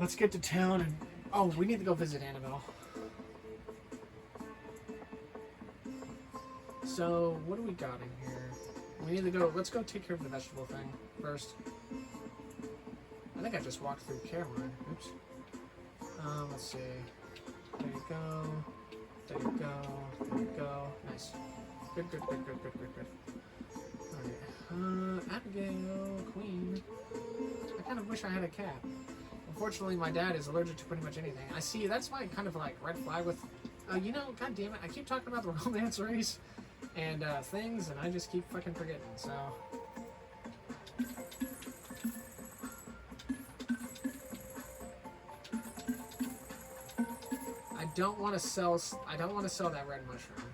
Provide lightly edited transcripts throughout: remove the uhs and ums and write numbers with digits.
Let's get to town and... Oh, we need to go visit Annabelle. So, what do we got in here? We need to go... Let's go take care of the vegetable thing first. I think I just walked through Caroline. Oops. Let's see. There you go. There you go. There you go. Nice. Good, good, good, good, good, good, good. Alright. Abigail, Queen. I kind of wish I had a cat. Unfortunately, my dad is allergic to pretty much anything. I see, that's my kind of like red flag with... you know, god damn it, I keep talking about the romance race and things, and I just keep fucking forgetting, so... I don't want to sell that red mushroom.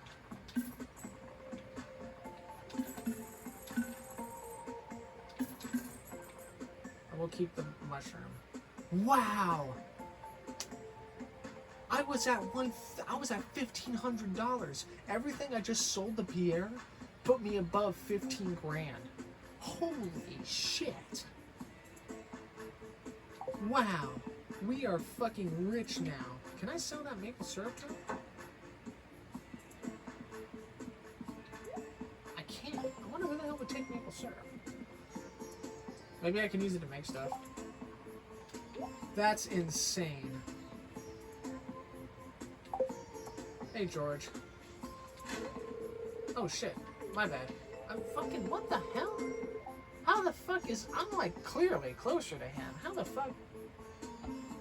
I will keep the mushroom. Wow! I was at $1,500. Everything I just sold to Pierre put me above 15 grand. Holy shit! Wow, we are fucking rich now. Can I sell that maple syrup to him? I can't. I wonder who the hell would take maple syrup. Maybe I can use it to make stuff. That's insane. Hey, George. Oh, shit. My bad. I'm fucking... What the hell? How the fuck is... I'm, like, clearly closer to him. How the fuck...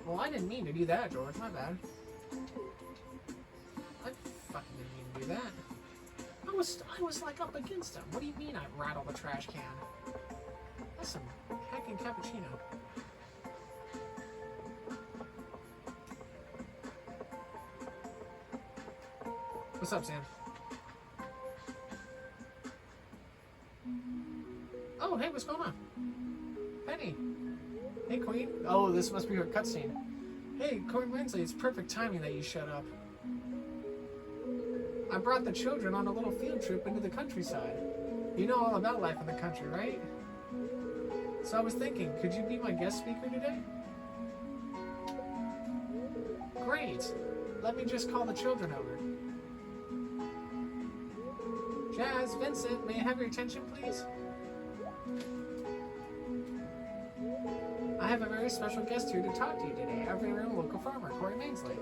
Well, I didn't mean to do that, George. My bad. I fucking didn't mean to do that. I was like, up against him. What do you mean I rattled the trash can? That's some hacking cappuccino. What's up, Sam? Oh, hey, what's going on? Penny. Hey, Queen. Oh, this must be her cutscene. Hey, Corang15, it's perfect timing that you showed up. I brought the children on a little field trip into the countryside. You know all about life in the country, right? So I was thinking, could you be my guest speaker today? Great. Let me just call the children over. Jazz, Vincent, may I have your attention, please? I have a very special guest here to talk to you today, our very own local farmer, Corang15.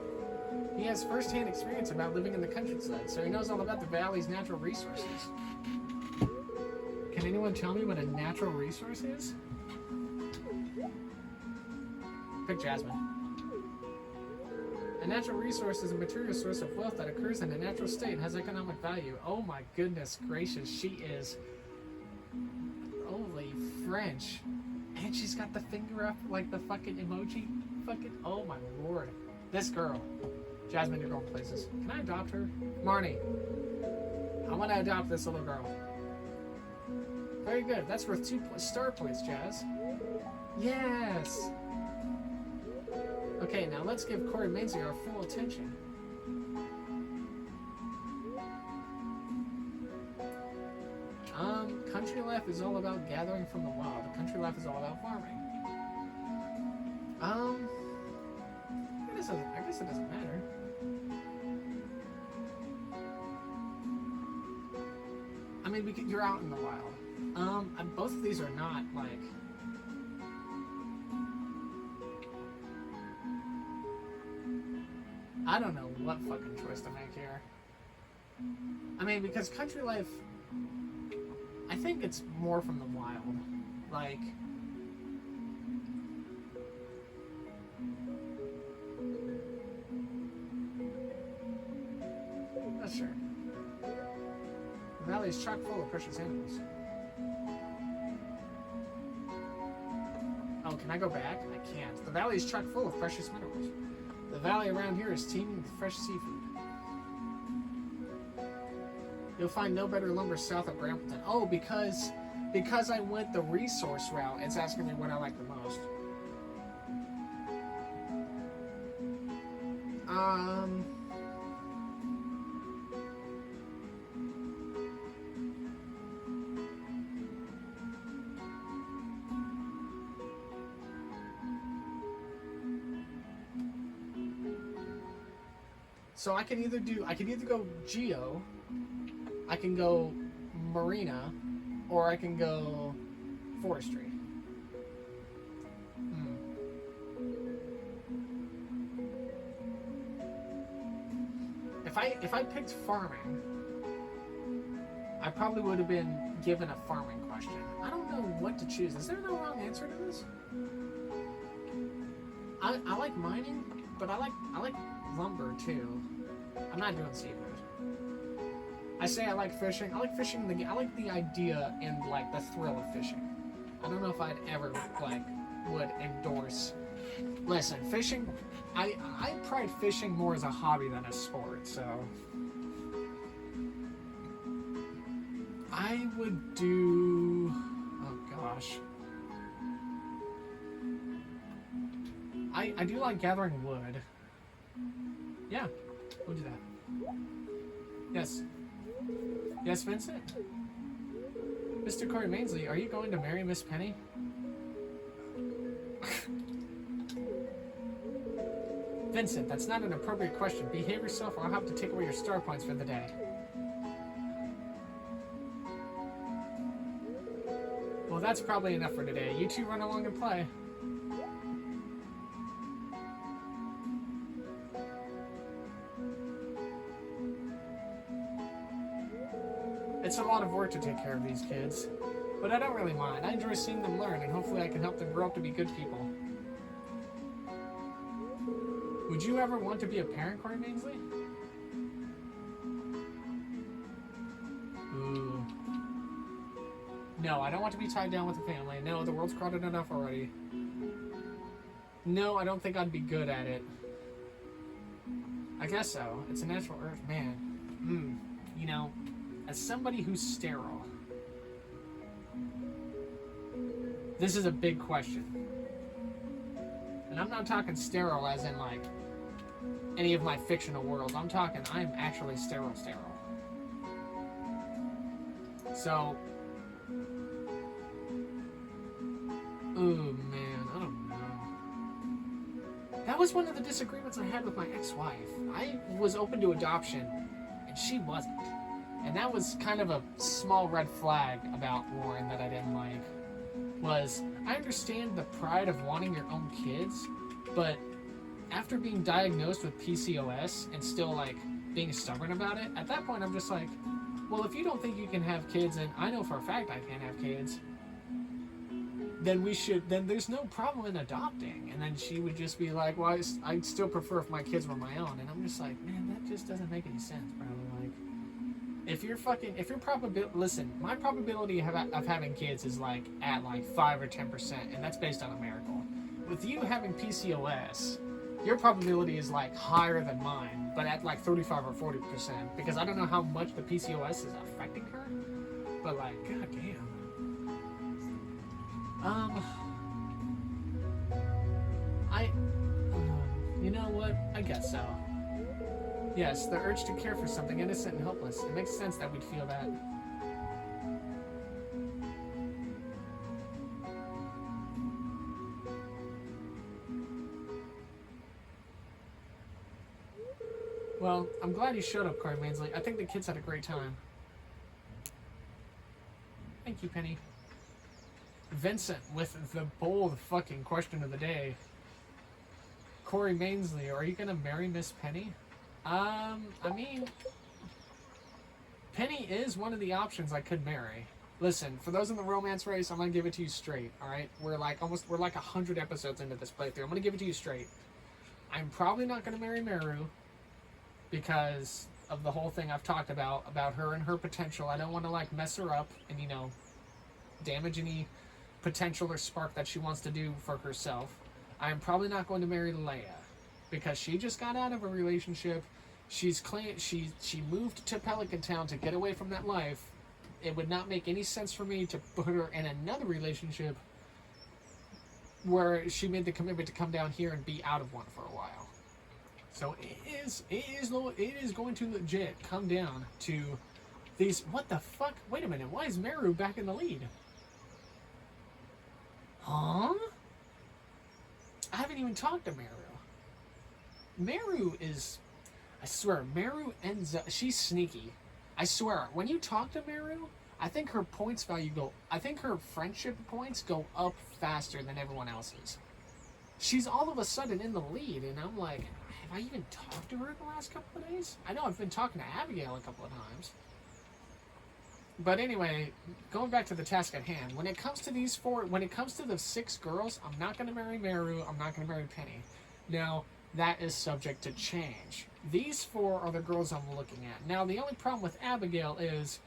He has first-hand experience about living in the countryside, so he knows all about the valley's natural resources. Can anyone tell me what a natural resource is? Pick Jasmine. A natural resource is a material source of wealth that occurs in a natural state and has economic value. Oh my goodness gracious, she is... Holy French. And she's got the finger up like the fucking emoji. Fucking, oh my lord. This girl. Jasmine, you're going places. Can I adopt her? Marnie. I want to adopt this little girl. Very good. That's worth 2 star points, Jazz. Yes! Okay, now let's give Corang15 our full attention. Country life is all about gathering from the wild. The country life is all about farming. I guess it doesn't matter. I mean, you're out in the wild. Both of these are not, like... I don't know what fucking choice to make here. I mean, because country life... I think it's more from the wild. Like... Sure. The valley is chock full of precious animals. Oh, can I go back? I can't. The valley is chock full of precious minerals. The valley around here is teeming with fresh seafood. You'll find no better lumber south of Brampton. Oh, because I went the resource route, it's asking me what I like the most. So I can either go geo, I can go marina, or I can go forestry. If I picked farming, I probably would have been given a farming question. I don't know what to choose. Is there no wrong answer to this? I like mining, but I like lumber too. I'm not doing seafood. I say I like fishing. I like fishing. I like the idea and like the thrill of fishing. I don't know if I'd ever like would endorse. Listen, fishing. I pride fishing more as a hobby than a sport. So I would do. Oh gosh. I do like gathering wood. Yeah, we'll do that. Yes. Yes, Vincent? Mr. Corey Mainsley, are you going to marry Miss Penny? Vincent, that's not an appropriate question. Behave yourself or I'll have to take away your star points for the day. Well, that's probably enough for today. You two run along and play. It's a lot of work to take care of these kids, but I don't really mind. I enjoy seeing them learn, and hopefully I can help them grow up to be good people. Would you ever want to be a parent, Corey Mainsley? Ooh. No, I don't want to be tied down with a family. No, the world's crowded enough already. No, I don't think I'd be good at it. I guess so. It's a natural urge. Man. You know, as somebody who's sterile, this is a big question. And I'm not talking sterile as in like any of my fictional worlds. I'm talking I'm actually sterile. So, oh man, I don't know. That was one of the disagreements I had with my ex-wife. I was open to adoption, and she wasn't. And that was kind of a small red flag about Warren that I didn't like. Was, I understand the pride of wanting your own kids, but after being diagnosed with PCOS and still like being stubborn about it, at that point I'm just like, well, if you don't think you can have kids, and I know for a fact I can't have kids, then there's no problem in adopting. And then she would just be like, well, I'd still prefer if my kids were my own. And I'm just like, man, that just doesn't make any sense, bro. Like, listen, my probability of having kids is like at like 5 or 10%, and that's based on a miracle. With you having PCOS, your probability is like higher than mine, but at like 35 or 40%, because I don't know how much the PCOS is affecting her, but like, goddamn. You know what? I guess so. Yes, the urge to care for something innocent and helpless. It makes sense that we'd feel that. Well, I'm glad you showed up, Corey Mainsley. I think the kids had a great time. Thank you, Penny. Vincent with the bold fucking question of the day. Corey Mainsley, are you gonna marry Miss Penny? I mean, Penny is one of the options I could marry. Listen, for those in the romance race, I'm gonna give it to you straight, alright? We're like 100 episodes into this playthrough. I'm gonna give it to you straight. I'm probably not gonna marry Meru because of the whole thing I've talked about her and her potential. I don't want to like mess her up and, you know, damage any potential or spark that she wants to do for herself. I'm probably not going to marry Leia because she just got out of a relationship. She moved to Pelican Town to get away from that life. It would not make any sense for me to put her in another relationship where she made the commitment to come down here and be out of one for a while. So it is going to legit come down to these. What the fuck? Wait a minute. Why is Meru back in the lead? Huh? I haven't even talked to Meru. Meru is... I swear, Meru ends up... She's sneaky. I swear, when you talk to Meru, I think her points value go... I think her friendship points go up faster than everyone else's. She's all of a sudden in the lead, and I'm like, have I even talked to her in the last couple of days? I know I've been talking to Abigail a couple of times. But anyway, going back to the task at hand, when it comes to these four, when it comes to the 6 girls, I'm not going to marry Meru, I'm not going to marry Penny. Now, that is subject to change. These 4 are the girls I'm looking at. Now, the only problem with Abigail is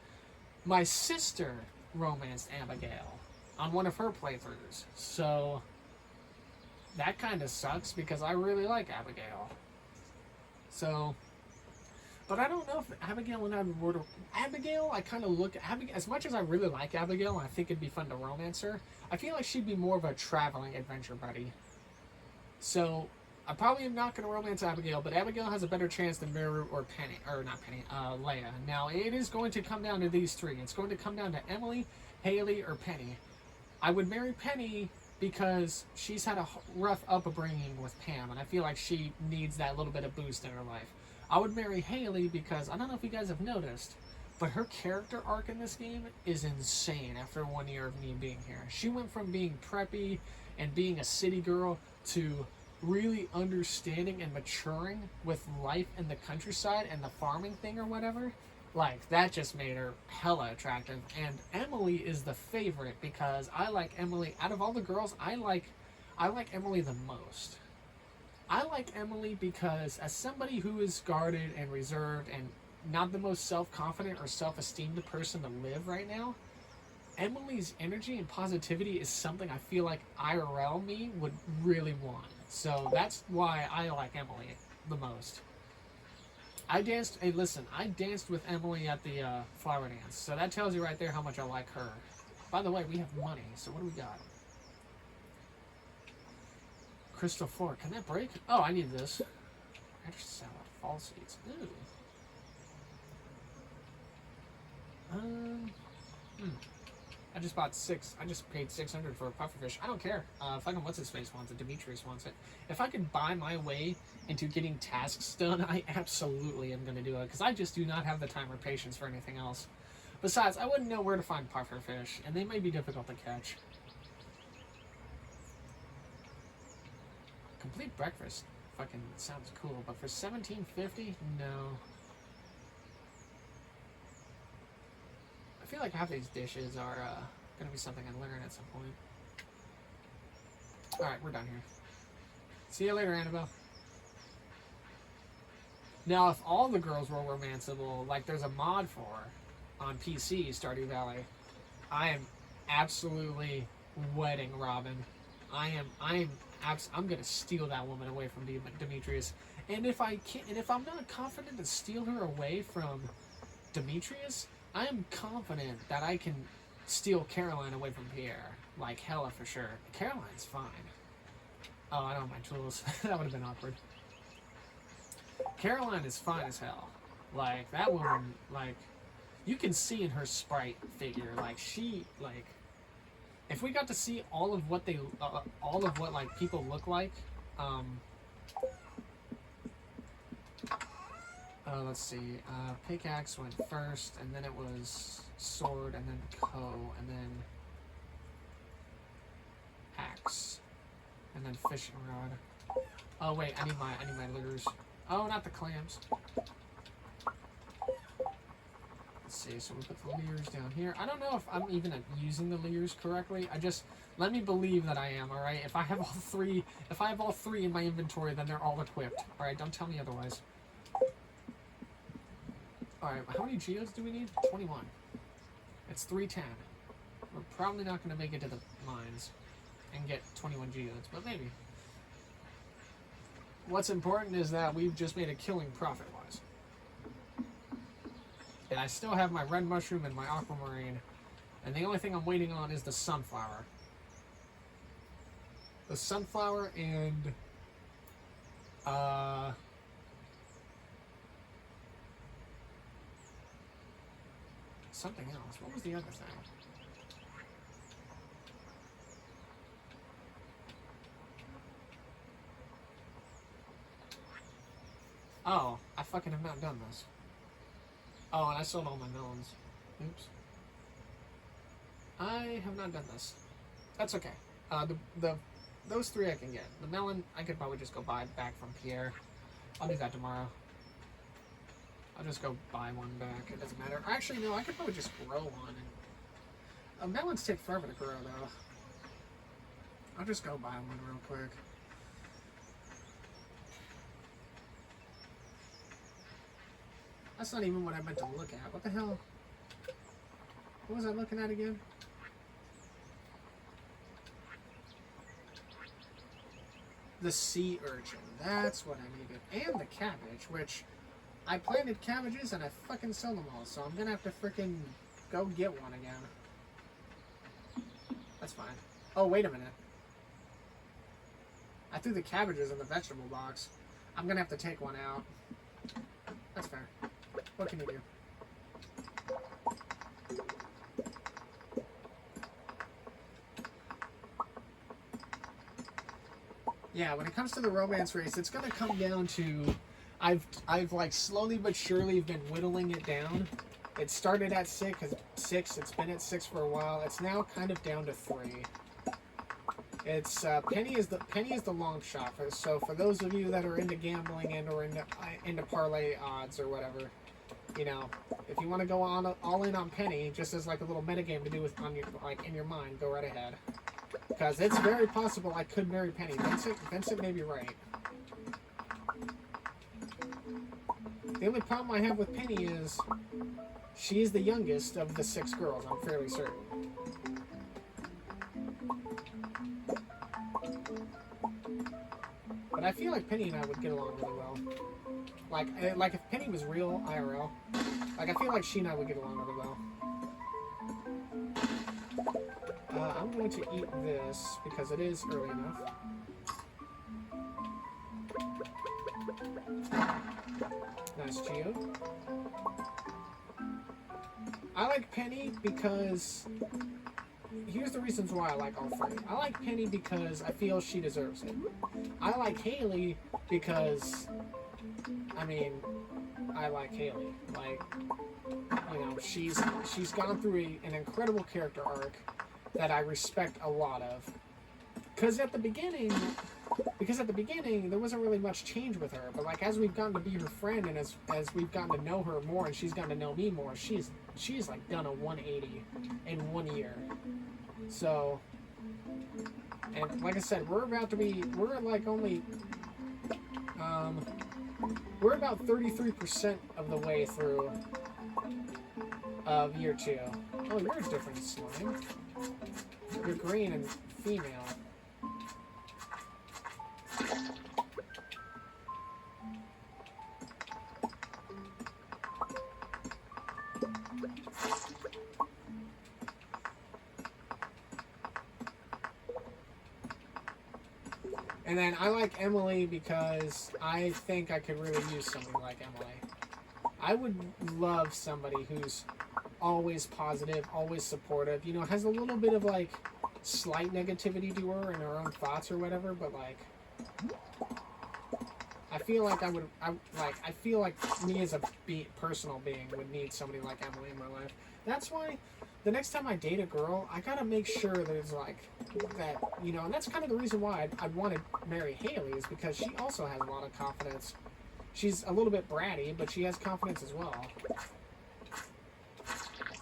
my sister romanced Abigail on one of her playthroughs. So, that kind of sucks because I really like Abigail. So... But I don't know if Abigail and I were to... Abigail, I kind of look at... Abigail, as much as I really like Abigail, and I think it'd be fun to romance her, I feel like she'd be more of a traveling adventure buddy. So, I probably am not going to romance Abigail, but Abigail has a better chance than Meru or Penny. Or not Penny, Leia. Now, it is going to come down to these 3. It's going to come down to Emily, Haley, or Penny. I would marry Penny because she's had a rough upbringing with Pam, and I feel like she needs that little bit of boost in her life. I would marry Haley because, I don't know if you guys have noticed, but her character arc in this game is insane after 1 year of me being here. She went from being preppy and being a city girl to really understanding and maturing with life in the countryside and the farming thing or whatever. Like, that just made her hella attractive. And Emily is the favorite because I like Emily. Out of all the girls, I like Emily the most. I like Emily because as somebody who is guarded and reserved and not the most self-confident or self-esteemed person to live right now, Emily's energy and positivity is something I feel like IRL me would really want. So that's why I like Emily the most. I danced with Emily at the flower dance. So that tells you right there how much I like her. By the way, we have money. So what do we got? Crystal floor. Can that break? Oh, I need this. Radish salad. Fall seeds. Ooh. I just bought 6. I just paid 600 for a pufferfish. I don't care. Fucking what's his face wants it. Demetrius wants it. If I could buy my way into getting tasks done, I absolutely am going to do it. Because I just do not have the time or patience for anything else. Besides, I wouldn't know where to find pufferfish. And they may be difficult to catch. Complete breakfast fucking sounds cool, but for $17.50, no. I feel like half these dishes are gonna be something I learn at some point. Alright, we're done here. See you later, Annabelle. Now, if all the girls were romanceable, like there's a mod for on PC, Stardew Valley, I am absolutely wedding Robin. I'm gonna steal that woman away from Demetrius, and if I'm not confident to steal her away from Demetrius, I am confident that I can steal Caroline away from Pierre, like hella for sure. Caroline's fine. Oh, I don't have my tools. That would have been awkward. Caroline is fine as hell. Like that woman, like you can see in her sprite figure, like she like. If we got to see all of what like people look like, let's see, pickaxe went first, and then it was sword, and then hoe, and then axe, and then fishing rod. Oh wait, I need my lures. Oh, not the clams. Let's see, so we put the lures down here. I don't know if I'm even using the lures correctly. Let me believe that I am, alright? If I have all three in my inventory, then they're all equipped. Alright, don't tell me otherwise. Alright, how many geodes do we need? 21. It's 310. We're probably not going to make it to the mines and get 21 geodes, but maybe. What's important is that we've just made a killing profit-wise. And I still have my red mushroom and my aquamarine. And the only thing I'm waiting on is the sunflower. The sunflower and... something else. What was the other thing? Oh, I fucking have not done this. Oh, and I sold all my melons. Oops. I have not done this. That's okay. Those three I can get. The melon, I could probably just go buy back from Pierre. I'll do that tomorrow. I'll just go buy one back. It doesn't matter. Actually, no, I could probably just grow one. Melons take forever to grow, though. I'll just go buy one real quick. That's not even what I meant to look at. What the hell? What was I looking at again? The sea urchin. That's what I needed. And the cabbage, which I planted cabbages and I fucking sold them all. So I'm gonna have to freaking go get one again. That's fine. Oh, wait a minute. I threw the cabbages in the vegetable box. I'm gonna have to take one out. That's fair. What can you do? Yeah, when it comes to the romance race, it's gonna come down to I've like slowly but surely been whittling it down. It started at six. It's been at 6 for a while. It's now kind of down to 3. It's penny is the long shot. So for those of you that are into gambling and or into parlay odds or whatever, you know, if you want to go on all in on penny, just as like a little metagame to do with on your like in your mind, go right ahead. Because it's very possible I could marry Penny. Vincent may be right. The only problem I have with Penny is she is the youngest of the 6 girls, I'm fairly certain. But I feel like Penny and I would get along really well. Like if Penny was real IRL, like I feel like she and I would get along really well. I'm going to eat this because it is early enough. Nice Geo. I like Penny because here's the reasons why I like all 3. I like Penny because I feel she deserves it. I like Haley because, I mean, I like Haley. Like, you know, she's gone through an incredible character arc that I respect a lot of. Because at the beginning there wasn't really much change with her, but like as we've gotten to be her friend and as we've gotten to know her more and she's gotten to know me more, she's like done a 180 in 1 year. So, and like I said, we're like only we're about 33% of the way through of year 2. Oh, you're a different slime. You're green and female. And then I like Emily because I think I could really use somebody like Emily. I would love somebody who's always positive, always supportive, you know, has a little bit of like slight negativity to her and her own thoughts or whatever, but like I feel like I feel like me as a personal being would need somebody like Emily in my life. That's why the next time I date a girl, I gotta make sure that it's like that, you know, and that's kind of the reason why I'd want to marry Haley, is because she also has a lot of confidence. She's a little bit bratty, but she has confidence as well.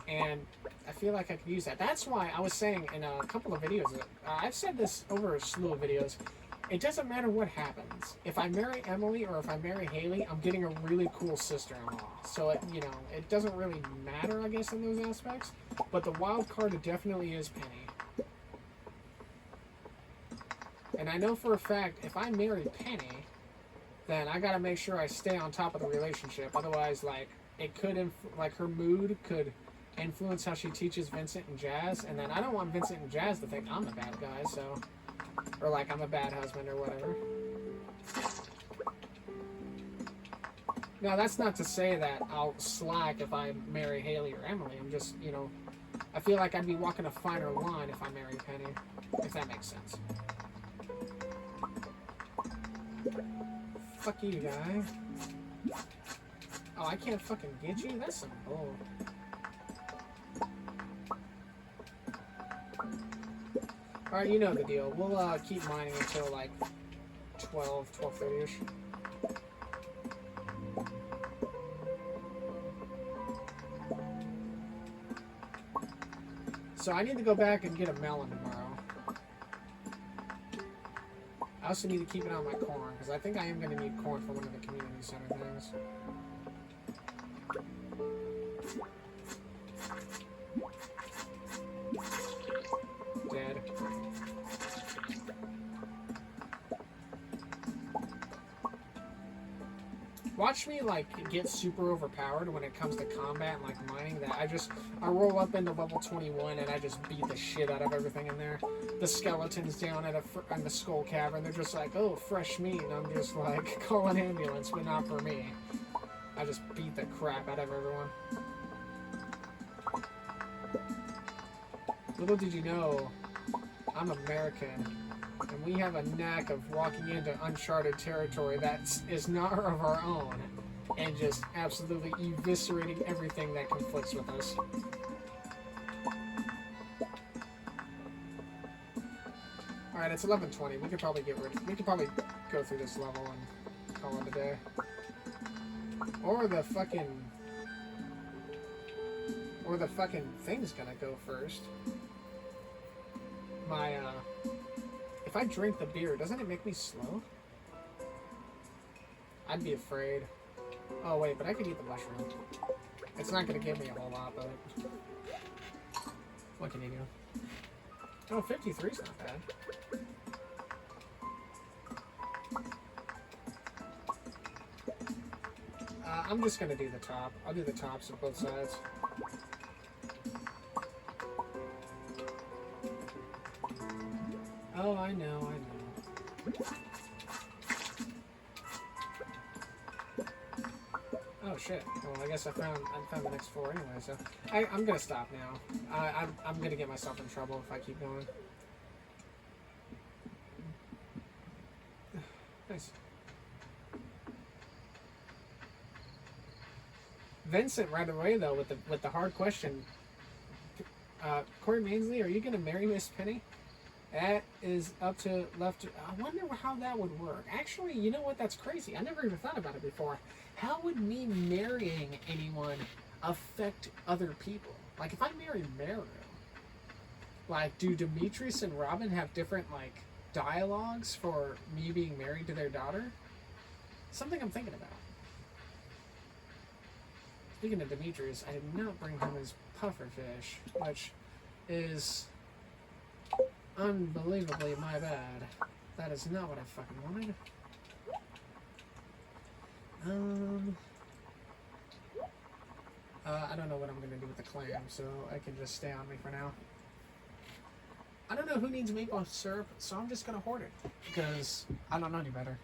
And I feel like I could use that. That's why I was saying in a couple of videos, I've said this over a slew of videos, it doesn't matter what happens. If I marry Emily or if I marry Haley, I'm getting a really cool sister-in-law. So, you know, it doesn't really matter, I guess, in those aspects. But the wild card definitely is Penny. And I know for a fact, if I marry Penny, then I gotta make sure I stay on top of the relationship. Otherwise, like, it could, like, her mood could influence how she teaches Vincent and Jazz. And then I don't want Vincent and Jazz to think I'm the bad guy, so... Or like I'm a bad husband or whatever. Now that's not to say that I'll slack if I marry Haley or Emily. I'm just, you know, I feel like I'd be walking a finer line if I marry Penny. If that makes sense. Fuck you, guy. Oh, I can't fucking get you? That's some bull. Alright, you know the deal. We'll keep mining until like 12:30ish. So I need to go back and get a melon tomorrow. I also need to keep an eye on my corn, because I think I am going to need corn for one of the community center things. Dead. Watch me like get super overpowered when it comes to combat and like mining. That I roll up into level 21 and I just beat the shit out of everything in there. The skeletons down at in the skull cavern, they're just like, oh, fresh meat. And I'm just like, call an ambulance, but not for me. I just beat the crap out of everyone. Little did you know, I'm American. And we have a knack of walking into uncharted territory that is not of our own and just absolutely eviscerating everything that conflicts with us. Alright, it's 11:20. We could probably we could probably go through this level and call it a day. Or the fucking thing's gonna go first. If I drink the beer, doesn't it make me slow? I'd be afraid. Oh wait, but I could eat the mushroom. It's not gonna give me a whole lot, but what can you do? Oh, 53's not bad. I'm just gonna do the top. I'll do the tops of both sides. Oh, I know. Oh shit. Well, I guess I found the next floor anyway, so I'm gonna stop now. I'm gonna get myself in trouble if I keep going. Nice. Vincent right away though with the hard question. Corey Mainsley, are you gonna marry Miss Penny? That is up to left. I wonder how that would work. Actually, you know what? That's crazy. I never even thought about it before. How would me marrying anyone affect other people? Like, if I marry Meru, like, do Demetrius and Robin have different, like, dialogues for me being married to their daughter? Something I'm thinking about. Speaking of Demetrius, I did not bring home his pufferfish, which is unbelievably my bad. That is not what I fucking wanted. I don't know what I'm gonna do with the clam, so I can just stay on me for now. I don't know who needs maple syrup, so I'm just gonna hoard it because I don't know any better.